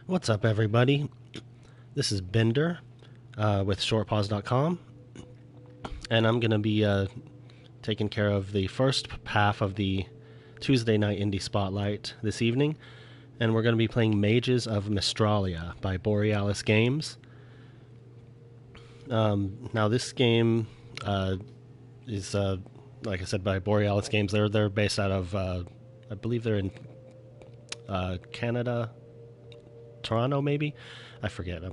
What's up, everybody? This is Bender with shortpause.com, and I'm going to be taking care of the first half of the Tuesday Night Indie Spotlight this evening, and we're going to be playing Mages of Mystralia by Borealis Games. Now, this game is, like I said, by Borealis Games. They're based out of, I believe they're in Canada, Toronto, maybe. I forget.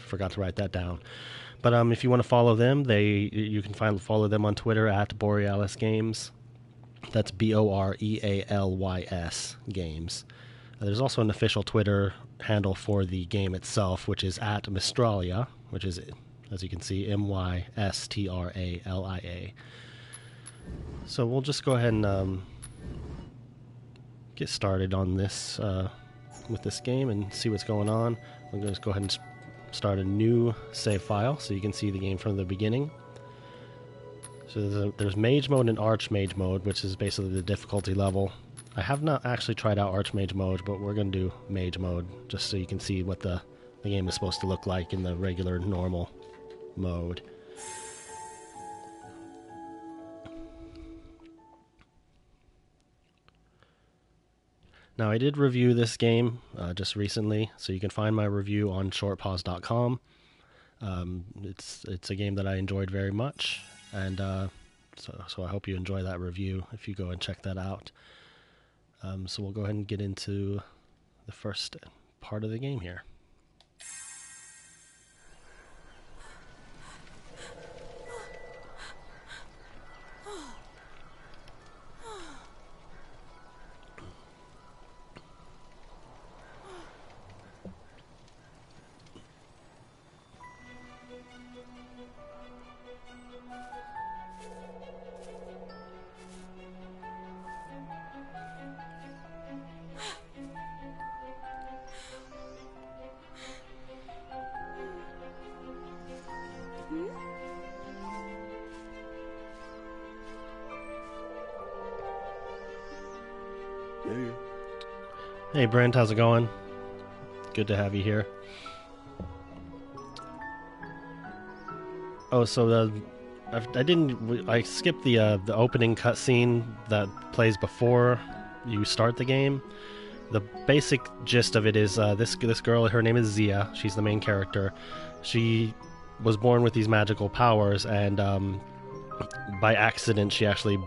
Forgot to write that down. But if you want to follow them, you can follow them on Twitter at Borealis Games. That's Borealys Games. There's also an official Twitter handle for the game itself, which is at Mystralia, which is, as you can see, Mystralia. So we'll just go ahead and get started on this with this game and see what's going on. I'm going to just go ahead and start a new save file so you can see the game from the beginning. So there's Mage Mode and Archmage Mode, which is basically the difficulty level. I have not actually tried out Archmage Mode, but we're going to do Mage Mode just so you can see what the game is supposed to look like in the regular, normal mode. Now, I did review this game just recently, so you can find my review on shortpause.com. It's a game that I enjoyed very much, and so I hope you enjoy that review if you go and check that out. So we'll go ahead and get into the first part of the game here. Hey Brent, how's it going? Good to have you here. Oh, so I skipped the opening cutscene that plays before you start the game. The basic gist of it is this girl, her name is Zia. She's the main character. She was born with these magical powers, and by accident, she actually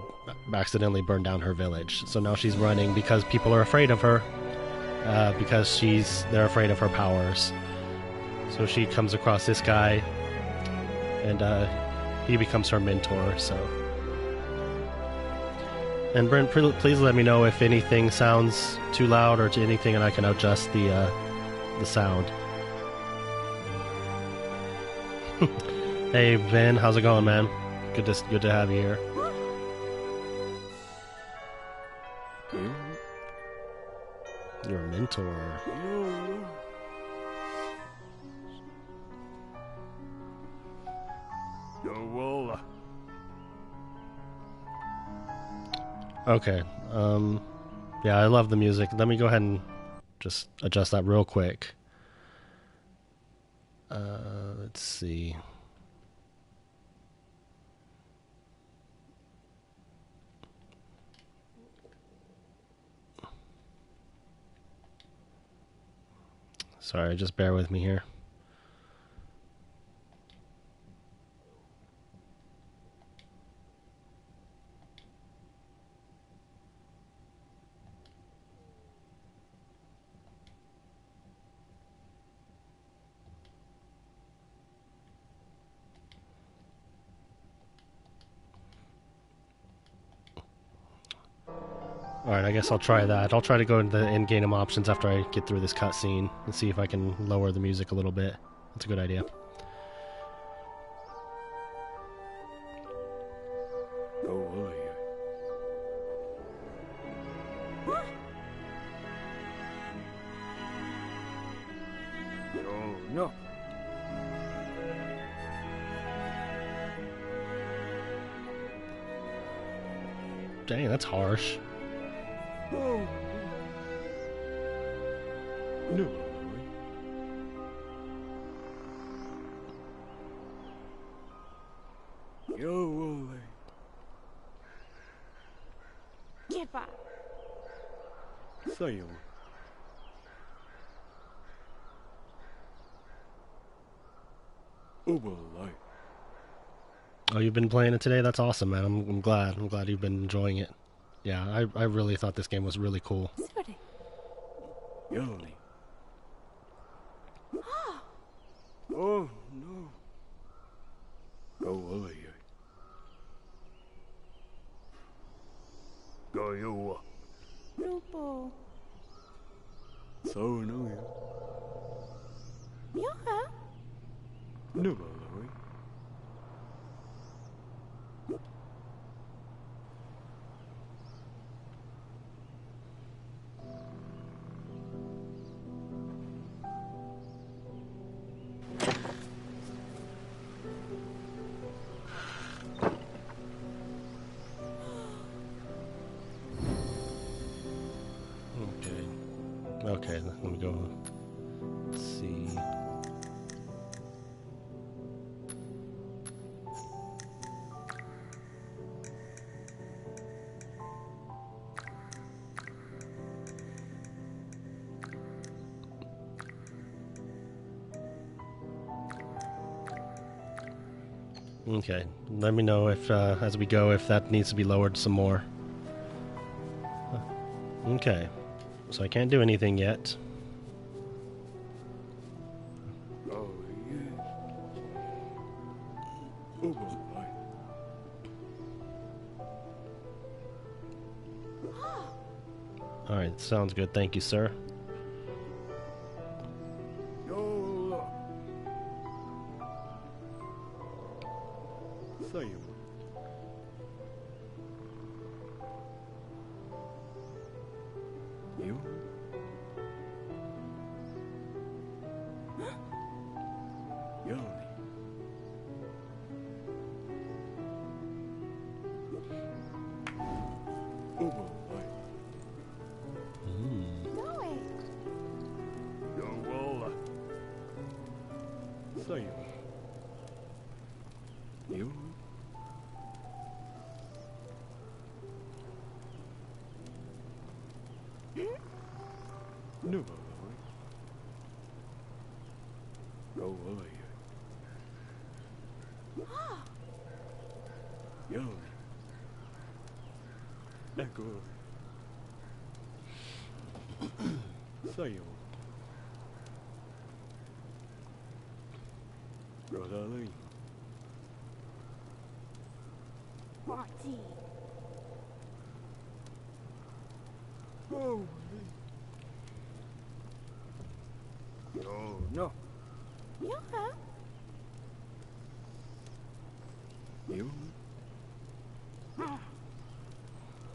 accidentally burned down her village. So now she's running because people are afraid of her. Because they're afraid of her powers. So she comes across this guy, and he becomes her mentor. So, and Brent, please let me know if anything sounds too loud or to anything, and I can adjust the sound. Hey Ben, how's it going, man? Good to have you here. Your mentor. Okay. Yeah, I love the music. Let me go ahead and just adjust that real quick. Let's see. Sorry, just bear with me here. Alright, I guess I'll try that. I'll try to go into the in-game options after I get through this cutscene and see if I can lower the music a little bit. That's a good idea. No. Dang, that's harsh. Oh. No. Yo, Get back. Sayo. Overlay. Oh, you've been playing it today? That's awesome, man. I'm glad. I'm glad you've been enjoying it. Yeah, I really thought this game was really cool. Yoli. Oh, no. Go away. Go you. Lupo. So no you. Yeah. No, Mallory. Okay, let me go. Let's see. Okay, let me know if, as we go, if that needs to be lowered some more. Okay, so I can't do anything yet. Oh, yes. Overlay. Alright, sounds good. Thank you, sir. Yo. Sayo. You? Yoli. Overlay. No way. Yo, Walla. Sayo. You? No, Mallory. Go away. Yoli. Echo. Sayo. Rodali. Party. Oh, no. Yeah. You?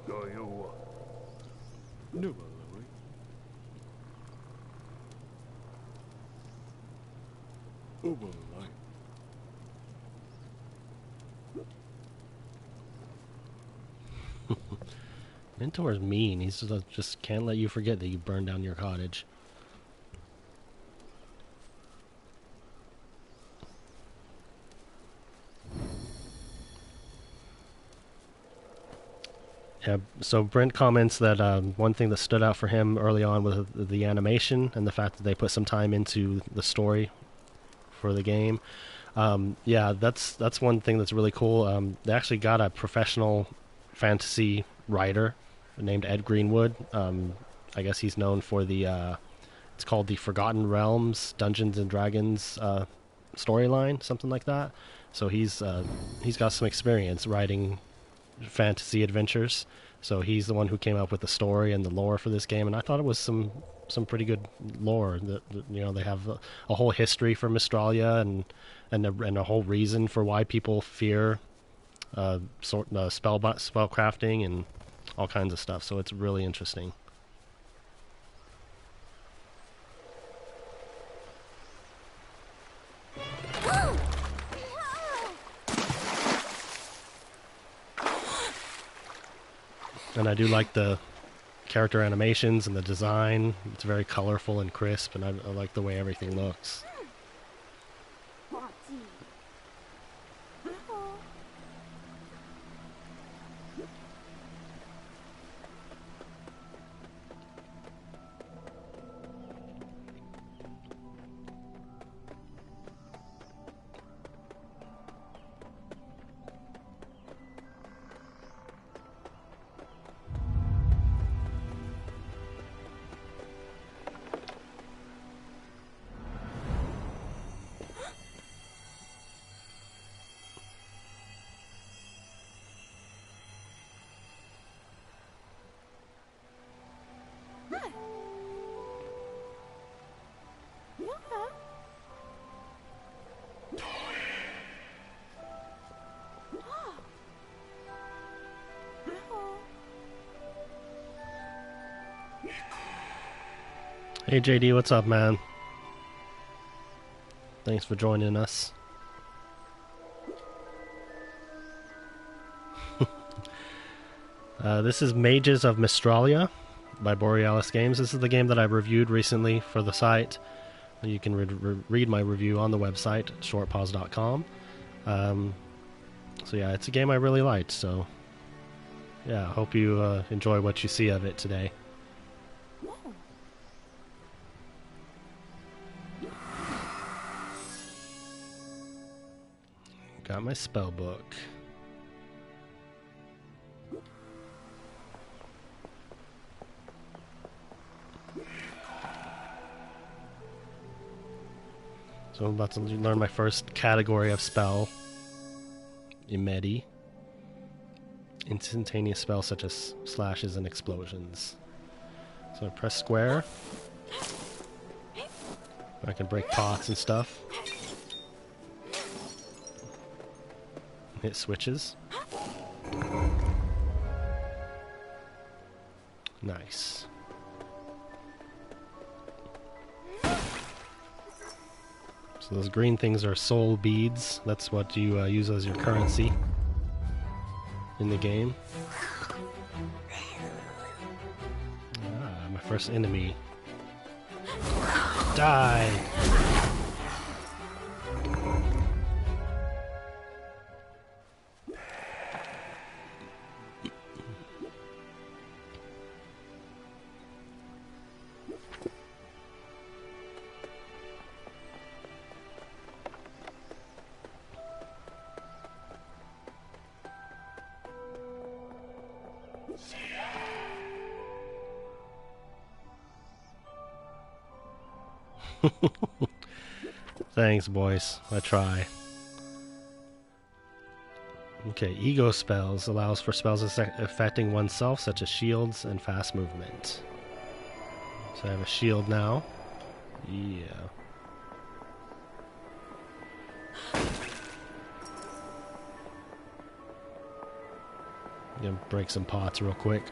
Go you. No, Mallory. Overlay. Mentor's mean. He's just can't let you forget that you burned down your cottage. Yeah, so Brent comments that one thing that stood out for him early on was the animation and the fact that they put some time into the story for the game. Yeah, that's one thing that's really cool. They actually got a professional fantasy writer named Ed Greenwood. I guess he's known for it's called the Forgotten Realms Dungeons and Dragons storyline, something like that. So he's got some experience writing fantasy adventures. So he's the one who came up with the story and the lore for this game, and I thought it was some pretty good lore. That they have a whole history for Mystralia and a whole reason for why people fear spell crafting and all kinds of stuff. So it's really interesting. And I do like the character animations and the design. It's very colorful and crisp, and I like the way everything looks. Hey JD, what's up, man? Thanks for joining us. This is Mages of Mystralia by Borealis Games. This is the game that I reviewed recently for the site. You can read my review on the website, shortpause.com. So yeah, it's a game I really liked, so yeah, I hope you enjoy what you see of it today. Got my spell book. So I'm about to learn my first category of spell. IMMEDI. Instantaneous spells such as slashes and explosions. So I press square. I can break pots and stuff. Hit switches. Nice. So those green things are soul beads. That's what you use as your currency in the game. Ah, my first enemy. Die! Thanks, boys. I try. Okay, ego spells allows for spells affecting oneself, such as shields and fast movement. So I have a shield now. Yeah. Gonna break some pots real quick.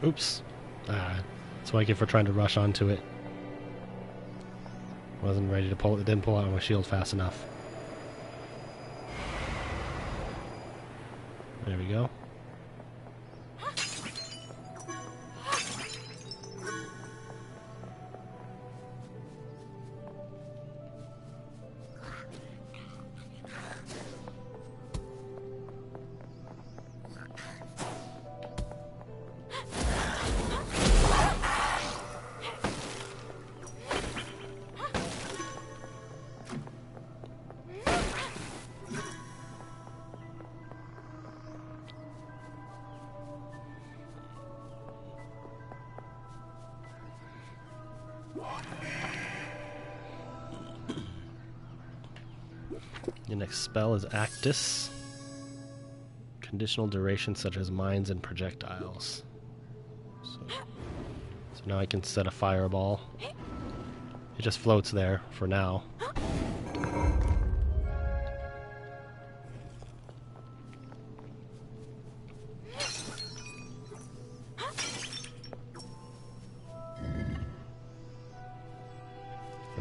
Oops. That's what I get for trying to rush onto it. Wasn't ready to pull it. It didn't pull out my shield fast enough. There we go. Your next spell is ACTUS. Conditional duration such as mines and projectiles. So now I can set a fireball. It just floats there for now.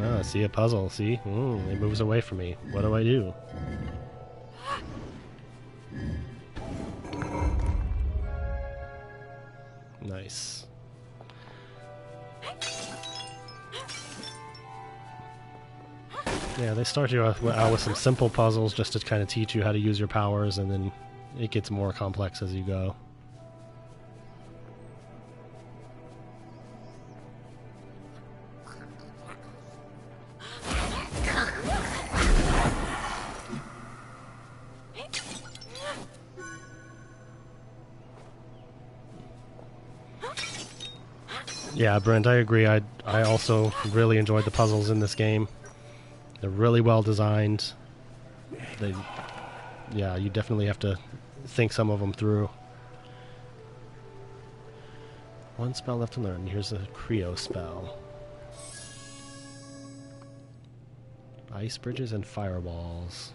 Ah, see a puzzle, see? It moves away from me. What do I do? Nice. Yeah, they start you out with some simple puzzles just to kind of teach you how to use your powers, and then it gets more complex as you go. Yeah, Brent, I agree. I also really enjoyed the puzzles in this game. They're really well designed. Yeah, you definitely have to think some of them through. One spell left to learn. Here's a Creo spell. Ice bridges and fireballs.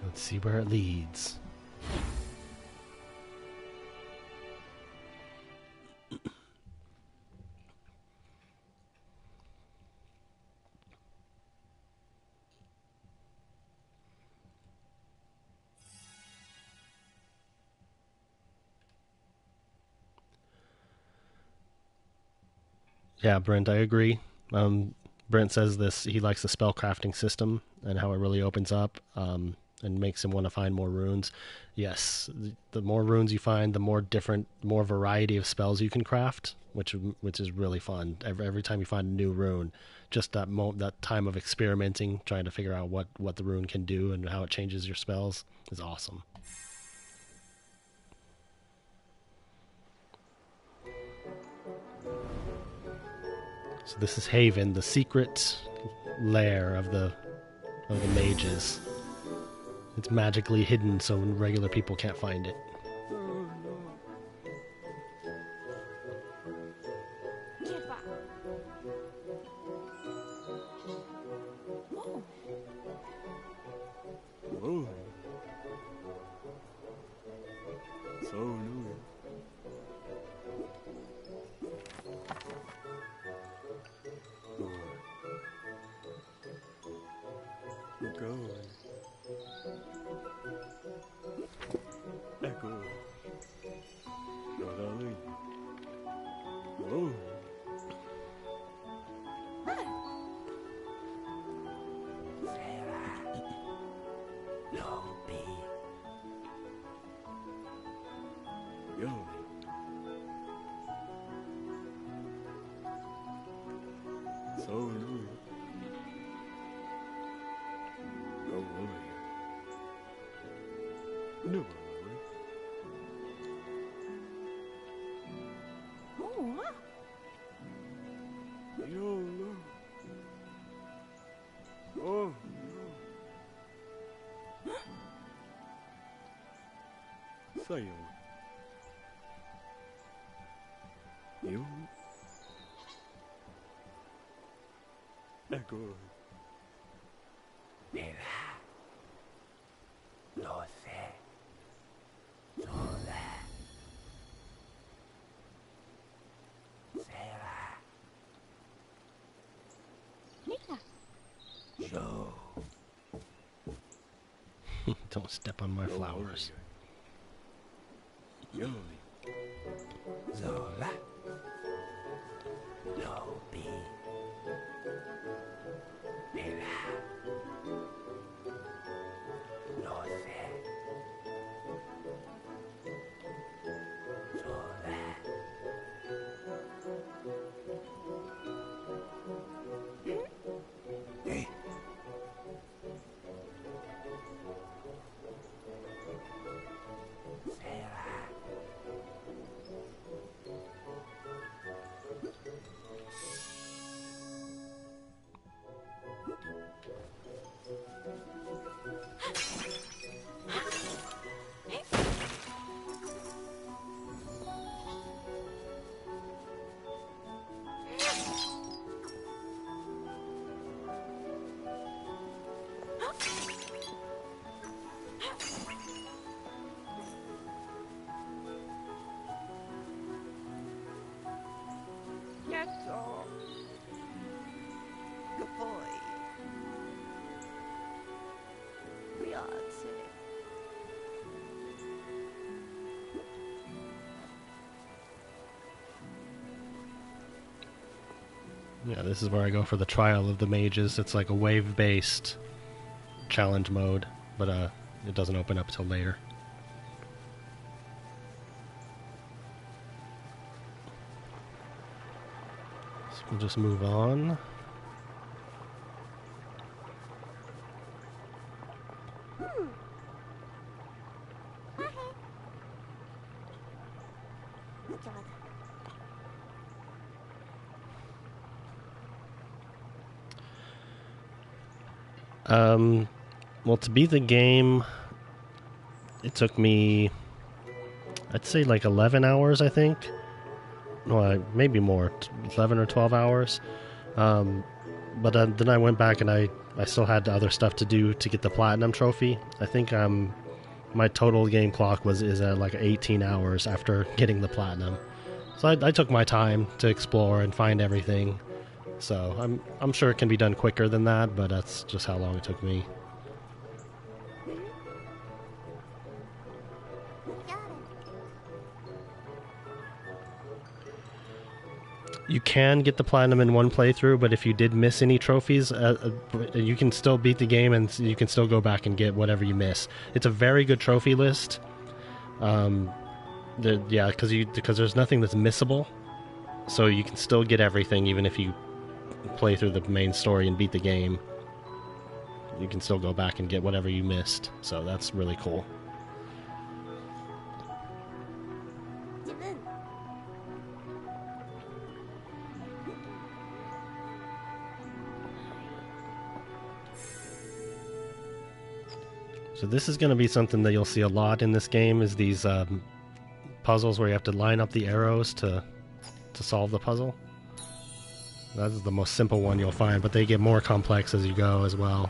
Let's see where it leads. Yeah, Brent, I agree. Brent says this. He likes the spell crafting system and how it really opens up and makes him want to find more runes. Yes, the more runes you find, the more different, more variety of spells you can craft, which is really fun. Every time you find a new rune, just that time of experimenting, trying to figure out what the rune can do and how it changes your spells is awesome. So this is Haven, the secret lair of the mages. It's magically hidden so regular people can't find it. Get back. Oh, Whoa. So new. Good going. Echo. Darling. Whoa. Yo. So new. Go away. No, oh, huh? yo, no. Oh, no. Say you. Echo. Lo sé. Sola. Será. Mira. Yo. Don't step on my flowers. Yo. Sola. Lo vi. Mira. Lo sé. Sola. Hey. Será. Yato. Good boy. Riazzi. Yeah, this is where I go for the trial of the mages. It's like a wave-based challenge mode, but it doesn't open up till later. We'll just move on. Well, to beat the game, it took me, I'd say like 11 hours, I think. Well, maybe more, 11 or 12 hours. But then I went back and I still had other stuff to do to get the Platinum Trophy. I think my total game clock is at like 18 hours after getting the Platinum. So I took my time to explore and find everything. So I'm sure it can be done quicker than that, but that's just how long it took me. You can get the Platinum in one playthrough, but if you did miss any trophies, you can still beat the game and you can still go back and get whatever you miss. It's a very good trophy list. Yeah, because there's nothing that's missable, so you can still get everything even if you play through the main story and beat the game. You can still go back and get whatever you missed, so that's really cool. So this is going to be something that you'll see a lot in this game, is these puzzles where you have to line up the arrows to solve the puzzle. That's the most simple one you'll find, but they get more complex as you go as well.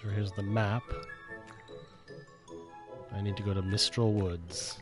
So here's the map. I need to go to Mistral Woods.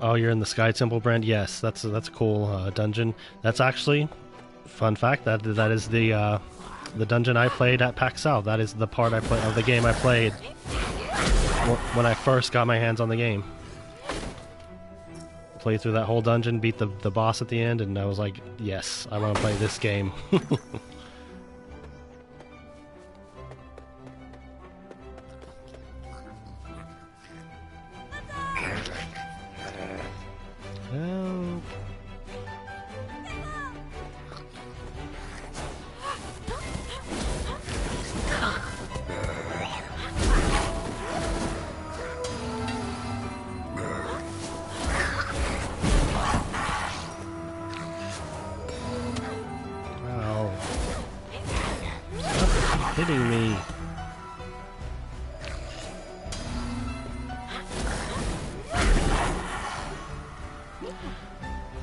Oh, you're in the Sky Temple brand? Yes, that's a cool dungeon. That's actually, fun fact, that is the dungeon I played at PAX South. That is the part of the game I played when I first got my hands on the game. Played through that whole dungeon, beat the boss at the end, and I was like, yes, I want to play this game. Help. Wow. hitting me?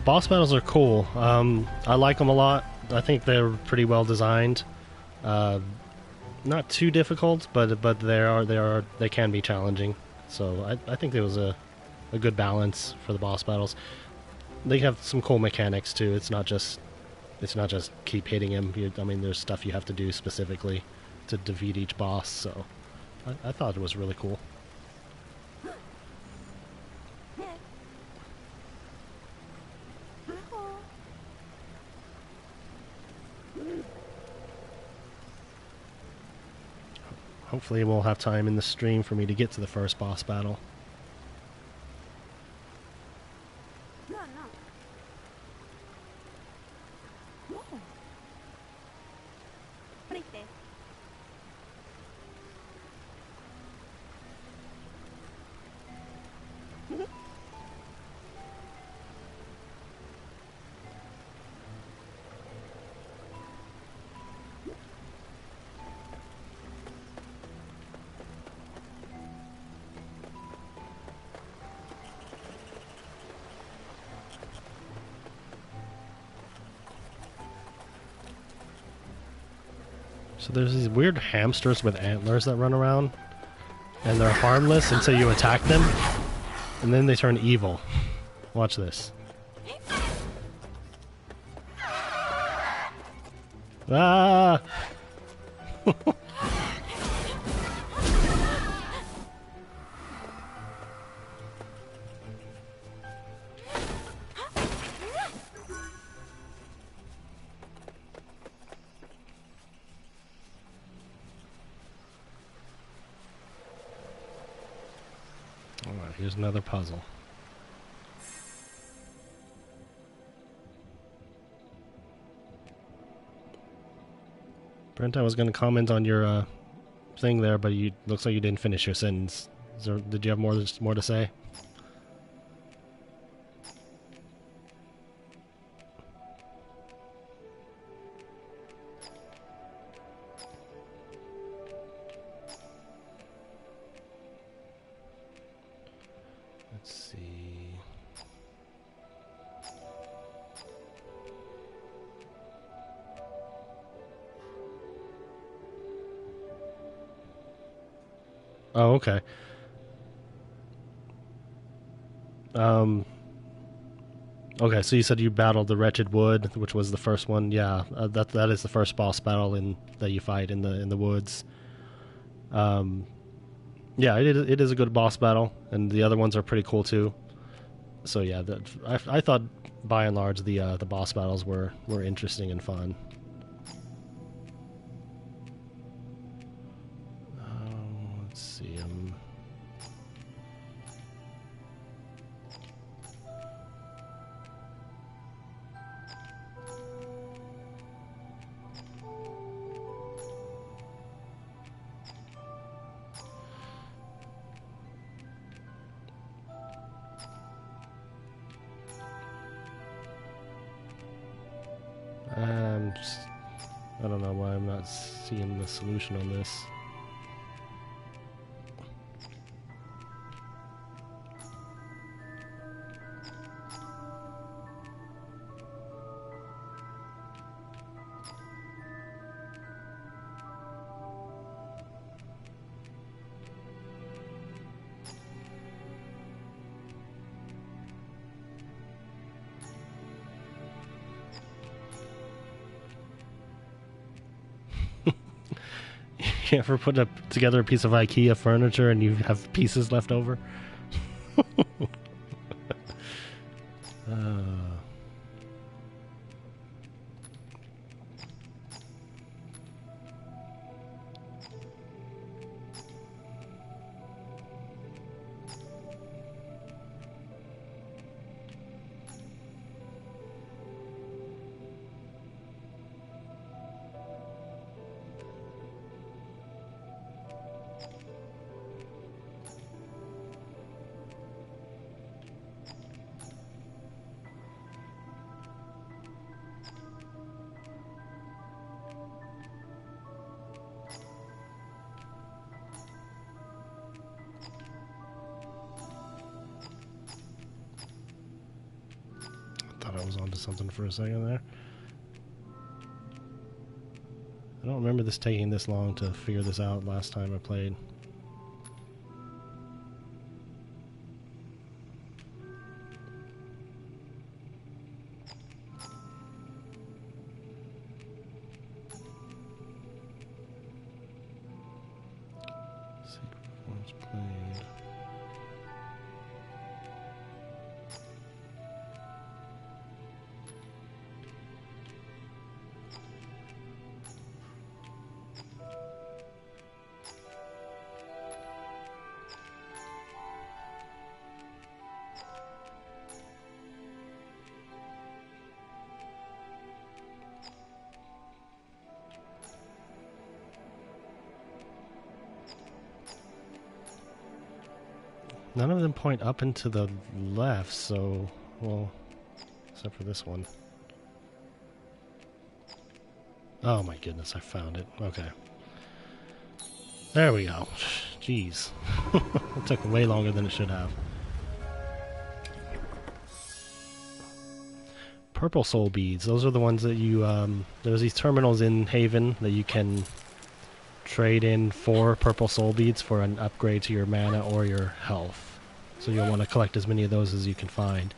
Boss battles are cool. I like them a lot. I think they're pretty well designed. Not too difficult, but they can be challenging. So I think there was a good balance for the boss battles. They have some cool mechanics too. It's not just keep hitting him. I mean, there's stuff you have to do specifically to defeat each boss. So I thought it was really cool. Hopefully we'll have time in the stream for me to get to the first boss battle. No, no. Oh. Pretty. So there's these weird hamsters with antlers that run around, and they're harmless until you attack them, and then they turn evil. Watch this. Ah! Alright, here's another puzzle. Brent, I was going to comment on your thing there, but you looks like you didn't finish your sentence. Did you have more to say? Let's see. Oh, okay. Okay, so you said you battled the Wretched Wood, which was the first one. Yeah, that is the first boss battle that you fight in the woods. Yeah, it is a good boss battle, and the other ones are pretty cool too. So yeah, I thought by and large the boss battles were interesting and fun. Let's see. I don't know why I'm not seeing the solution on this. You ever put together a piece of IKEA furniture and you have pieces left over? Thought I was onto something for a second there. I don't remember this taking this long to figure this out last time I played. Secret performance played. None of them point up and to the left, so, well, except for this one. Oh my goodness, I found it. Okay. There we go. Jeez. It took way longer than it should have. Purple soul beads. Those are the ones that you, there's these terminals in Haven that you can trade in 4 purple soul beads for an upgrade to your mana or your health. So you'll want to collect as many of those as you can find.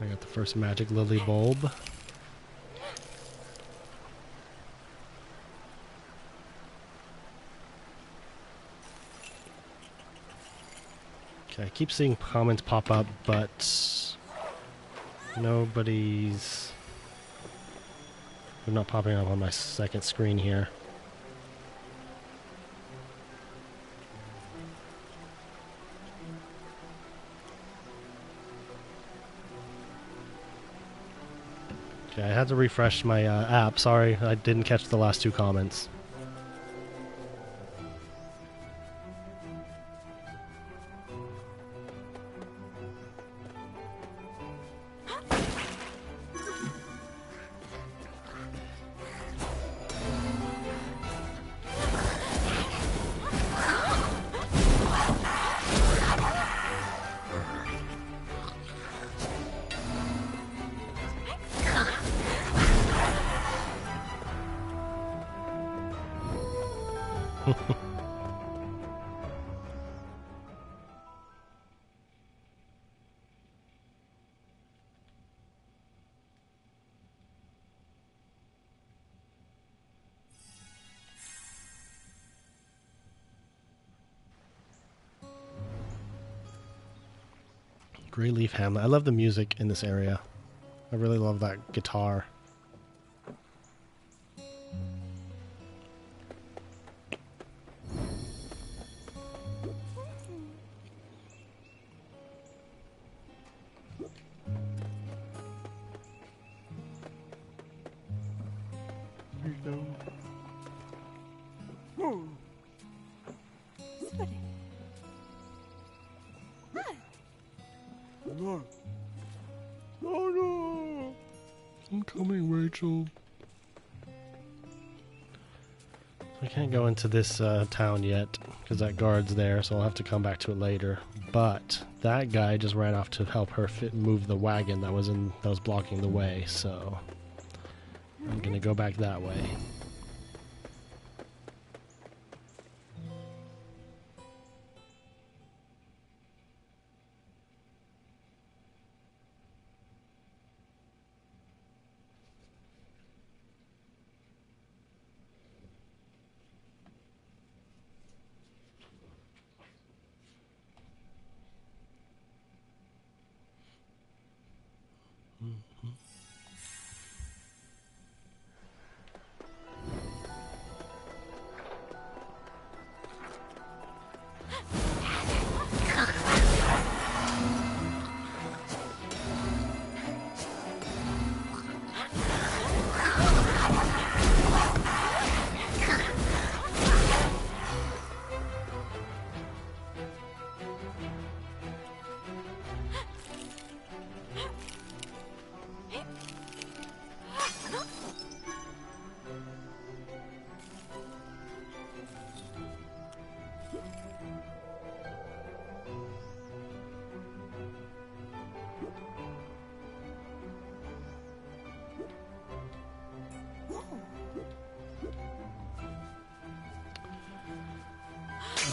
I got the first magic lily bulb. Okay, I keep seeing comments pop up, but nobody's... They're not popping up on my second screen here. Okay, I had to refresh my app. Sorry, I didn't catch the last 2 comments. Greyleaf Hamlet. I love the music in this area. I really love that guitar. Oh, Sorry. no. Oh no! I'm coming, Rachel. I can't go into this town yet because that guard's there, so I'll have to come back to it later. But that guy just ran off to help her move the wagon that was blocking the way. So I'm gonna go back that way.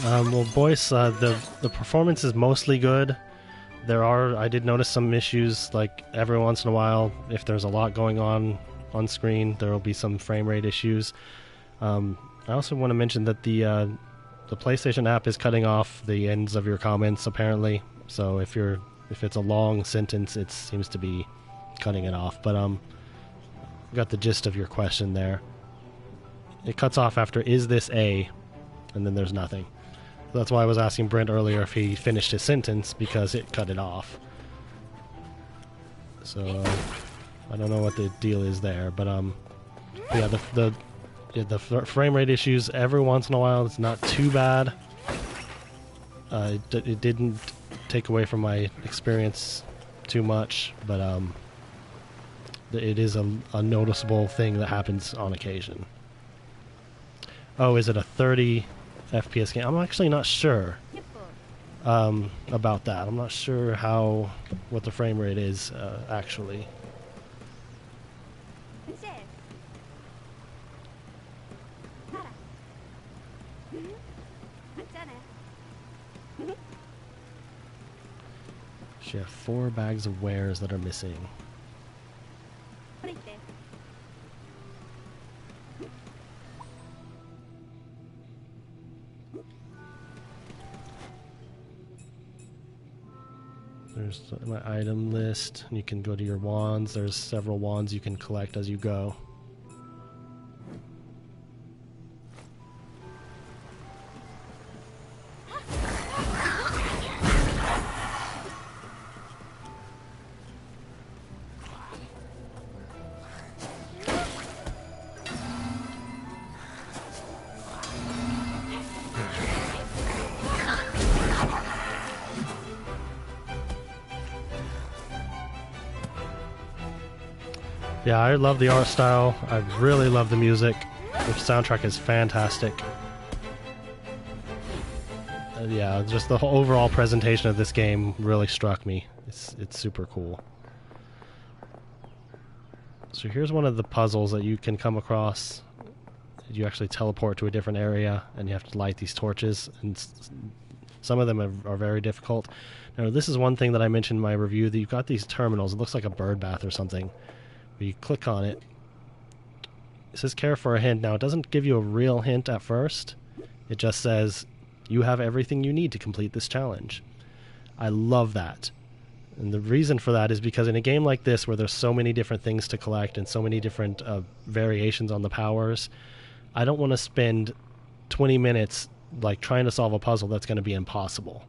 Well, Boyce, the performance is mostly good. I did notice some issues, like every once in a while, if there's a lot going on screen, there will be some frame rate issues. I also want to mention that the PlayStation app is cutting off the ends of your comments, apparently. So if it's a long sentence, it seems to be cutting it off. But got the gist of your question there. It cuts off after "is this a," and then there's nothing. That's why I was asking Brent earlier if he finished his sentence, because it cut it off. So I don't know what the deal is there, but yeah, the frame rate issues every once in a while. It's not too bad. It didn't take away from my experience too much, but it is a noticeable thing that happens on occasion. Oh, is it a 30 FPS game? I'm actually not sure about that. I'm not sure what the frame rate is actually. She has 4 bags of wares that are missing. There's my item list. You can go to your wands. There's several wands you can collect as you go. Yeah, I love the art style. I really love the music. The soundtrack is fantastic. Yeah, just the whole overall presentation of this game really struck me. It's super cool. So here's one of the puzzles that you can come across. You actually teleport to a different area, and you have to light these torches, and some of them are very difficult. Now, this is one thing that I mentioned in my review, that you've got these terminals. It looks like a bird bath or something. You click on it. It says care for a hint. Now, it doesn't give you a real hint at first. It just says you have everything you need to complete this challenge. I love that. And the reason for that is because in a game like this, where there's so many different things to collect and so many different variations on the powers, I don't want to spend 20 minutes like trying to solve a puzzle that's going to be impossible.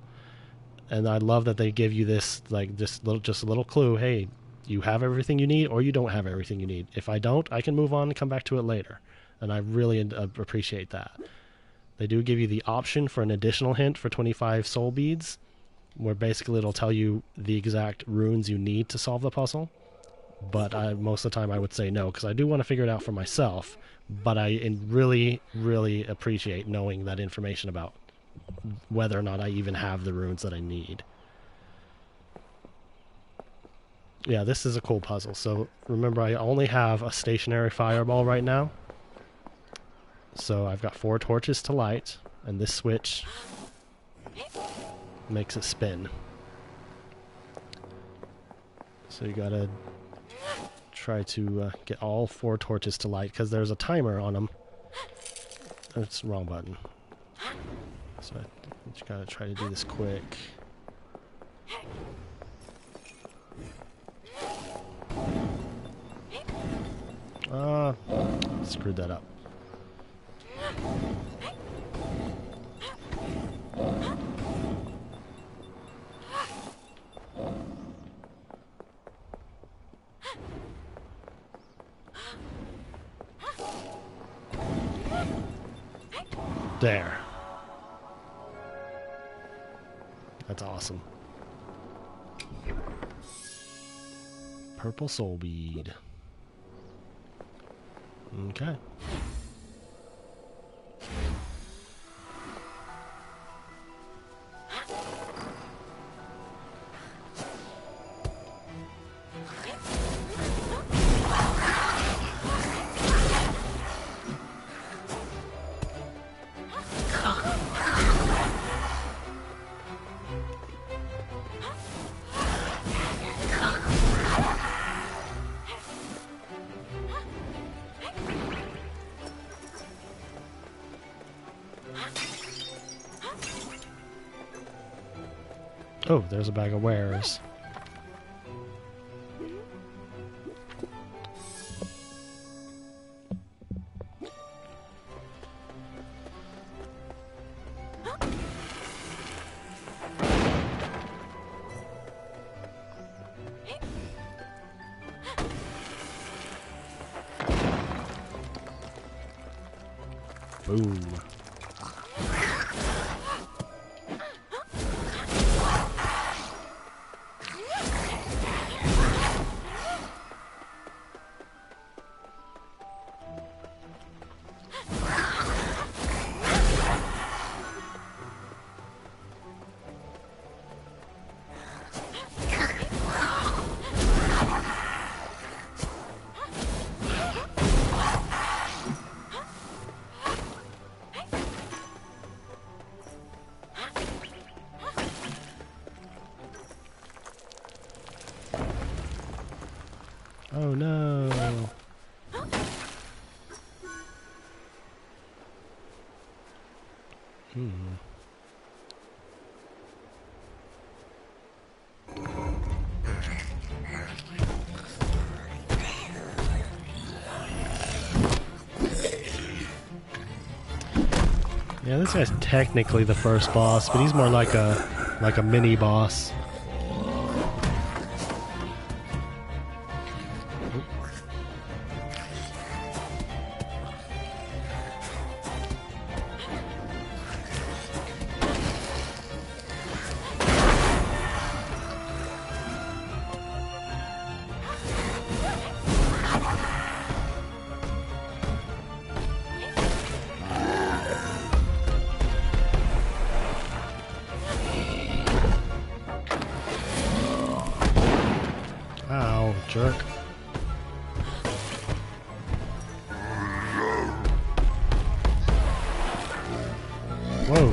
And I love that they give you this, like, just a little clue. Hey, you have everything you need, or you don't have everything you need. If I don't, I can move on and come back to it later. And I really appreciate that. They do give you the option for an additional hint for 25 soul beads, where basically it'll tell you the exact runes you need to solve the puzzle. But most of the time I would say no, because I do want to figure it out for myself. But I really, really appreciate knowing that information about whether or not I even have the runes that I need. Yeah, this is a cool puzzle. So remember, I only have a stationary fireball right now. So I've got 4 torches to light, and this switch makes it spin. So you gotta try to get all 4 torches to light, because there's a timer on them. That's the wrong button. So I just gotta try to do this quick. Screwed that up. There. That's awesome. Purple soul bead. Okay. Oh, there's a bag of wares. Boom. Oh no. Yeah, this guy's technically the first boss, but he's more like a mini boss. Ow, jerk. Whoa.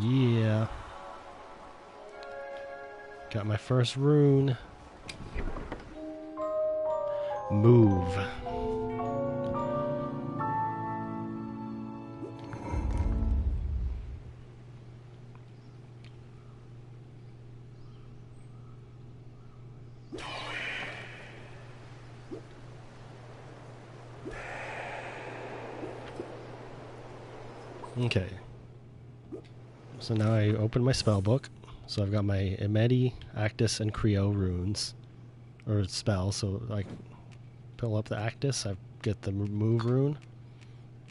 Yeah. Got my first rune. Move. Okay. So now I open my spell book. So I've got my IMMEDI, ACTUS, and Creo runes. Or spells. So I pull up the ACTUS, I get the move rune,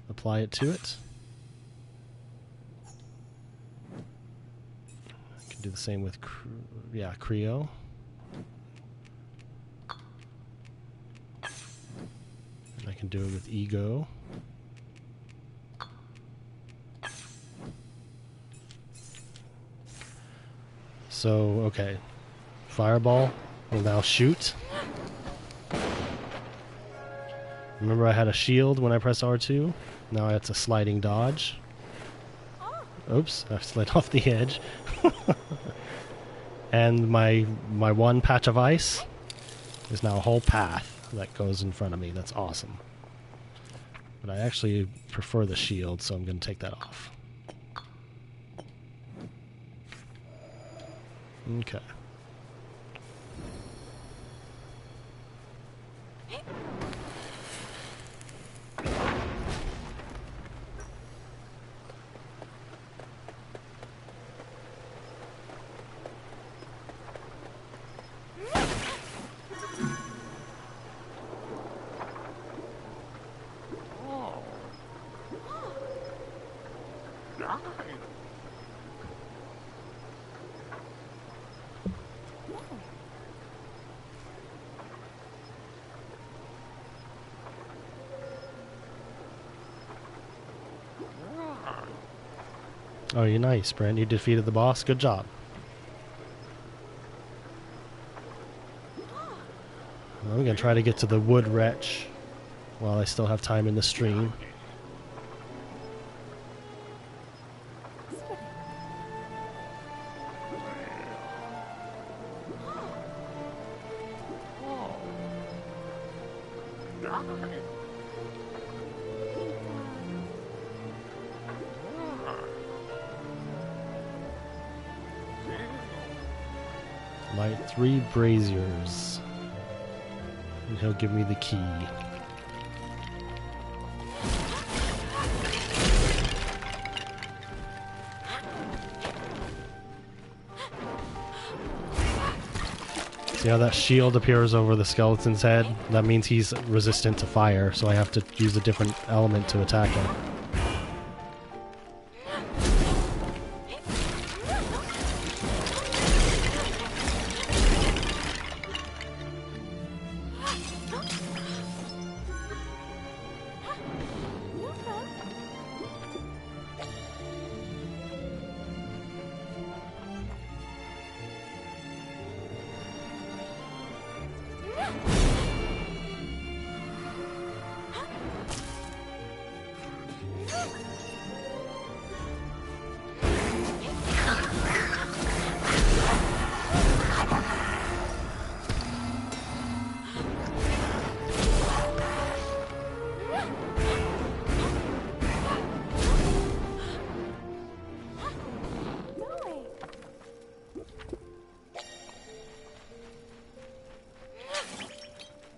apply it to it. I can do the same with Creo. And I can do it with Ego. So, okay. Fireball will now shoot. Remember I had a shield when I pressed R2? Now it's a sliding dodge. Oops, I slid off the edge. And my one patch of ice is now a whole path that goes in front of me. That's awesome. But I actually prefer the shield, so I'm going to take that off. Okay. Oh, you're nice, Brent. You defeated the boss. Good job. Well, I'm gonna try to get to the wood wretch while I still have time in the stream. Light 3 braziers. And he'll give me the key. See how that shield appears over the skeleton's head? That means he's resistant to fire, so I have to use a different element to attack him.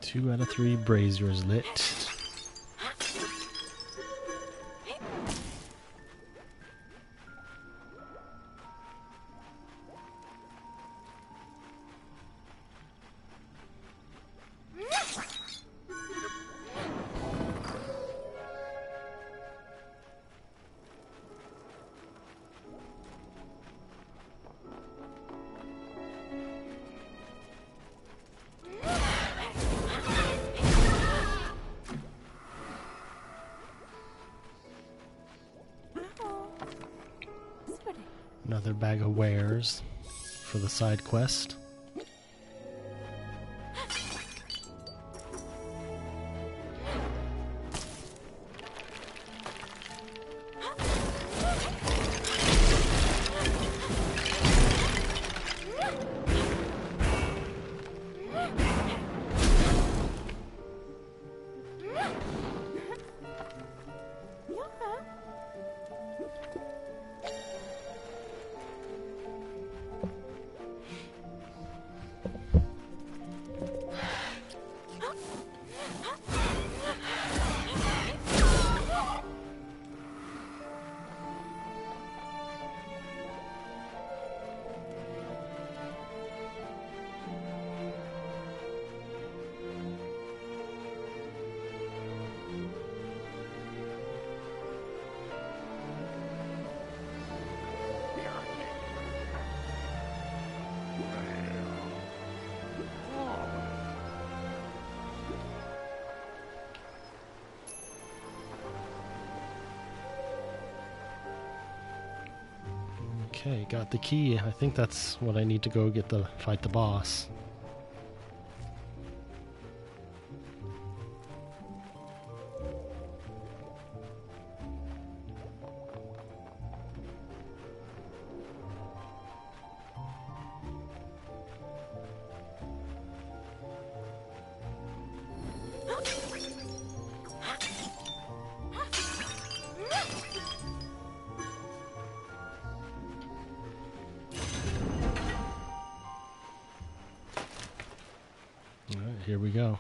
Two out of 3 braziers lit. Another bag of wares for the side quest. Okay, got the key. I think that's what I need to go get the fight the boss. Alright, here we go.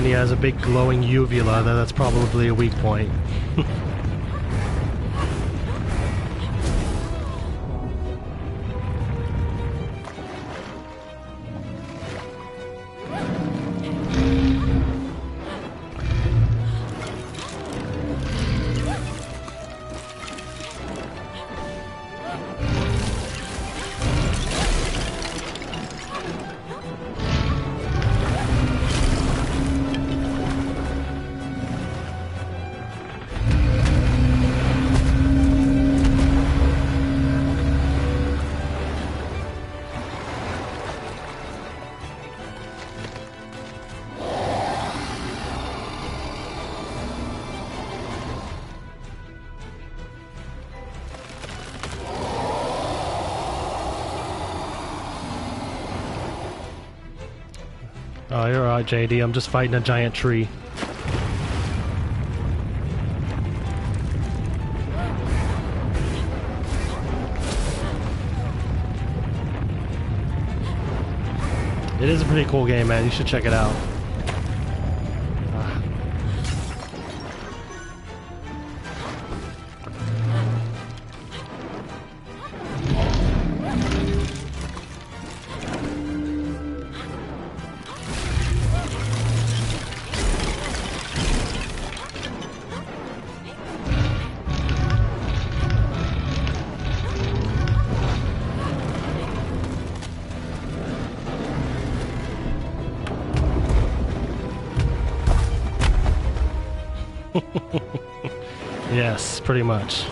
when he has a big glowing uvula, then that's probably a weak point. Oh, you're alright, JD. I'm just fighting a giant tree. It is a pretty cool game, man. You should check it out. Yes, pretty much.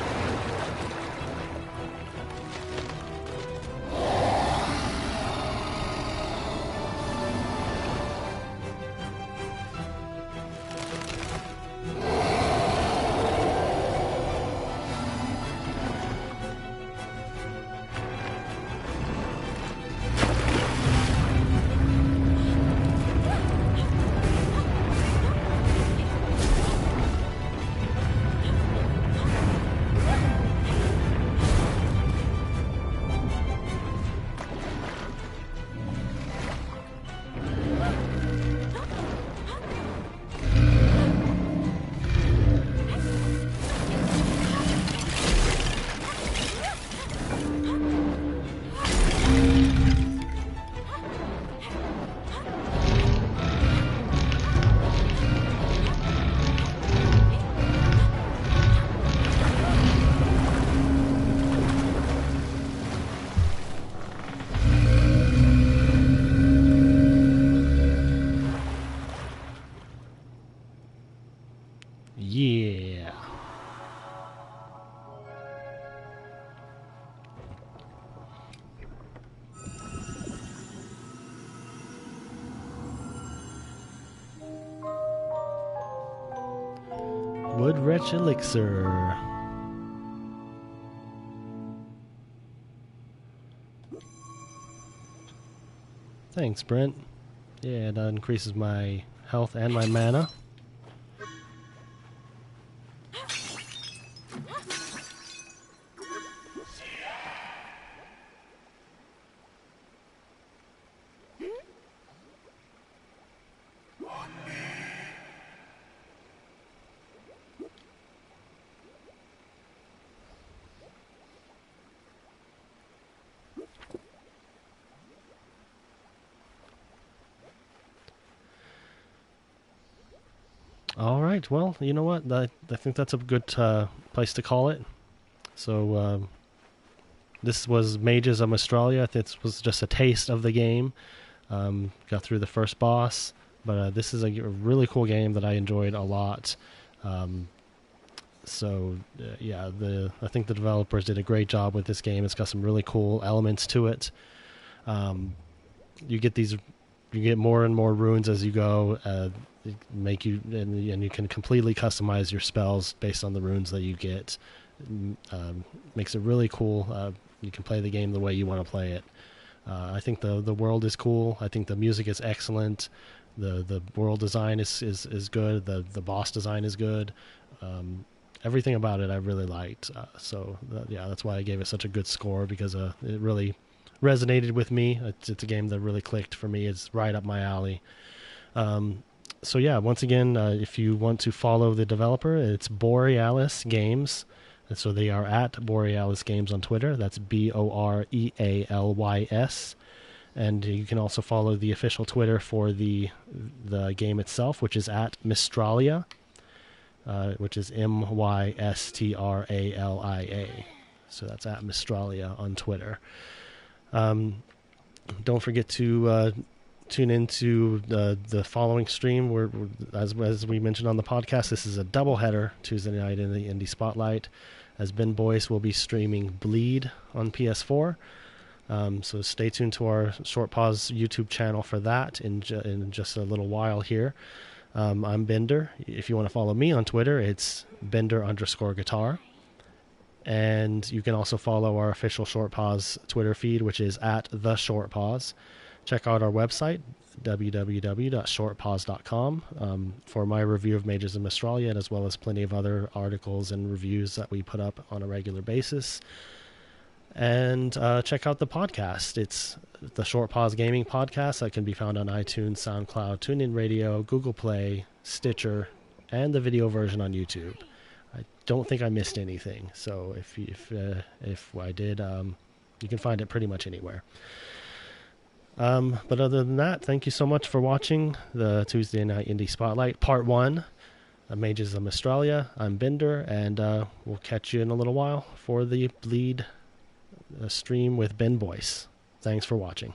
Yeah. WRETCH ELIXIR. Thanks, Brent. Yeah, that increases my health and my mana. All right, well, you know what? I think that's a good place to call it. So, this was Mages of Mystralia. This was just a taste of the game. Got through the first boss, but this is a really cool game that I enjoyed a lot. Yeah, I think the developers did a great job with this game. It's got some really cool elements to it. You get more and more runes as you go. And you can completely customize your spells based on the runes that you get. Makes it really cool. You can play the game the way you want to play it. I think the world is cool. I think the music is excellent. The world design is good. The boss design is good. Everything about it I really liked. That's why I gave it such a good score, because it really resonated with me. It's a game that really clicked for me. It's right up my alley. So yeah, once again, if you want to follow the developer, it's Borealis Games. And so they are at Borealis Games on Twitter. That's Borealys. And you can also follow the official Twitter for the game itself, which is at Mystralia, which is Mystralia. So that's at Mystralia on Twitter. Don't forget to tune into the following stream. As we mentioned on the podcast, this is a doubleheader Tuesday night in the Indie Spotlight, as Ben Boyce will be streaming Bleed on PS4. So stay tuned to our Short Pause YouTube channel for that in just a little while here. I'm Bender. If you want to follow me on Twitter, it's Bender_guitar. And you can also follow our official Short Pause Twitter feed, which is at The Short Pause. Check out our website, www.shortpause.com, for my review of Mages of Mystralia, as well as plenty of other articles and reviews that we put up on a regular basis. And check out the podcast. It's the Short Pause Gaming Podcast that can be found on iTunes, SoundCloud, TuneIn Radio, Google Play, Stitcher, and the video version on YouTube. I don't think I missed anything, so if I did, you can find it pretty much anywhere. But other than that, thank you so much for watching the Tuesday Night Indie Spotlight Part 1 of Mages of Mystralia. I'm Bender, and we'll catch you in a little while for the Bleed stream with Ben Boyce. Thanks for watching.